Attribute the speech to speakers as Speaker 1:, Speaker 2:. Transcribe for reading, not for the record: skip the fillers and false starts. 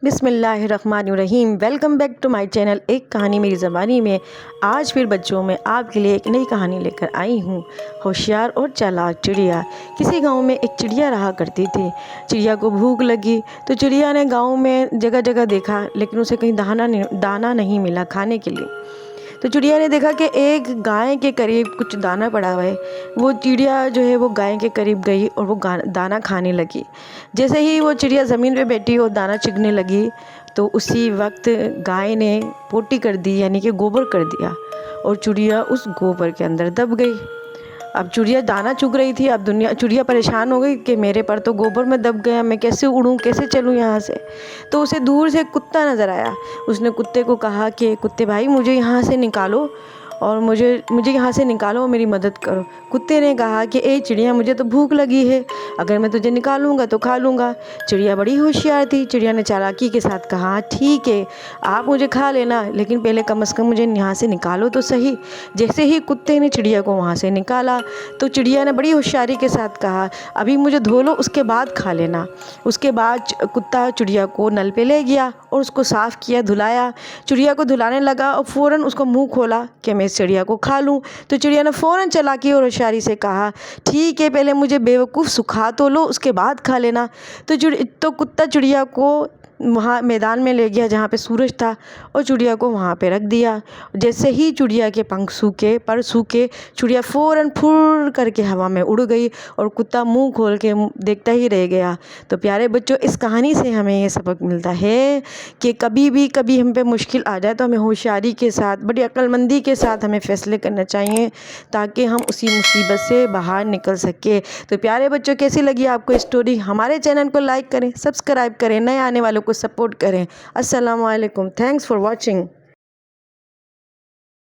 Speaker 1: बिस्मिल्लाहिर्रहमानिर्रहीम। Welcome back to my channel एक कहानी मेरी ज़बानी में। आज फिर बच्चों में आपके लिए एक नई कहानी लेकर आई हूँ, होशियार और चालाक चिड़िया। किसी गांव में एक चिड़िया रहा करती थी। चिड़िया को भूख लगी तो चिड़िया ने गांव में जगह जगह देखा, लेकिन उसे कहीं दाना नहीं मिला खाने के लिए। तो चिड़िया ने देखा कि एक गाय के करीब कुछ दाना पड़ा हुआ है। वो चिड़िया जो है वो गाय के करीब गई और वो दाना खाने लगी। जैसे ही वो चिड़िया ज़मीन पे बैठी और दाना चुगने लगी तो उसी वक्त गाय ने पोटी कर दी, यानी कि गोबर कर दिया, और चिड़िया उस गोबर के अंदर दब गई। अब चिड़िया दाना चुग रही थी। अब चिड़िया परेशान हो गई कि मेरे पर तो गोबर में दब गया, मैं कैसे उड़ूँ, कैसे चलूँ यहाँ से। तो उसे दूर से कुत्ता नज़र आया। उसने कुत्ते को कहा कि कुत्ते भाई मुझे यहाँ से निकालो और मुझे यहाँ से निकालो और मेरी मदद करो। कुत्ते ने कहा कि ए चिड़िया, मुझे तो भूख लगी है, अगर मैं तुझे निकालूंगा तो खा लूँगा। चिड़िया बड़ी होशियार थी। चिड़िया ने चालाकी के साथ कहा ठीक है, आप मुझे खा लेना, लेकिन पहले कम से कम मुझे यहाँ से निकालो तो सही। जैसे ही कुत्ते ने चिड़िया को वहाँ से निकाला तो चिड़िया ने बड़ी होशियारी के साथ कहा अभी मुझे धो लो, उसके बाद खा लेना। उसके बाद कुत्ता चिड़िया को नल पे ले गया और उसको साफ़ किया, धुलाया। चिड़िया को धुलाने लगा और फ़ौरन उसको मुँह खोला कि मैं इस चिड़िया को खा लूँ। तो चिड़िया ने फ़ौरन चालाकी और होशियारी से कहा ठीक है, पहले मुझे बेवकूफ़ सुखा तो लो, उसके बाद खा लेना। तो कुत्ता चिड़िया को वहाँ मैदान में ले गया जहाँ पे सूरज था और चिड़िया को वहाँ पे रख दिया। जैसे ही चिड़िया के पर सूखे, चिड़िया फ़ौरन फुर करके हवा में उड़ गई और कुत्ता मुंह खोल के देखता ही रह गया। तो प्यारे बच्चों, इस कहानी से हमें ये सबक मिलता है कि कभी हम पे मुश्किल आ जाए तो हमें होशियारी के साथ, बड़ी अक्लमंदी के साथ हमें फ़ैसले करना चाहिए ताकि हम उसी मुसीबत से बाहर निकल सके। तो प्यारे बच्चों, कैसी लगी आपको स्टोरी? हमारे चैनल को लाइक करें, सब्सक्राइब करें, नए आने वालों को सपोर्ट करें। अस्सलामु अलैकुम। Thanks for watching.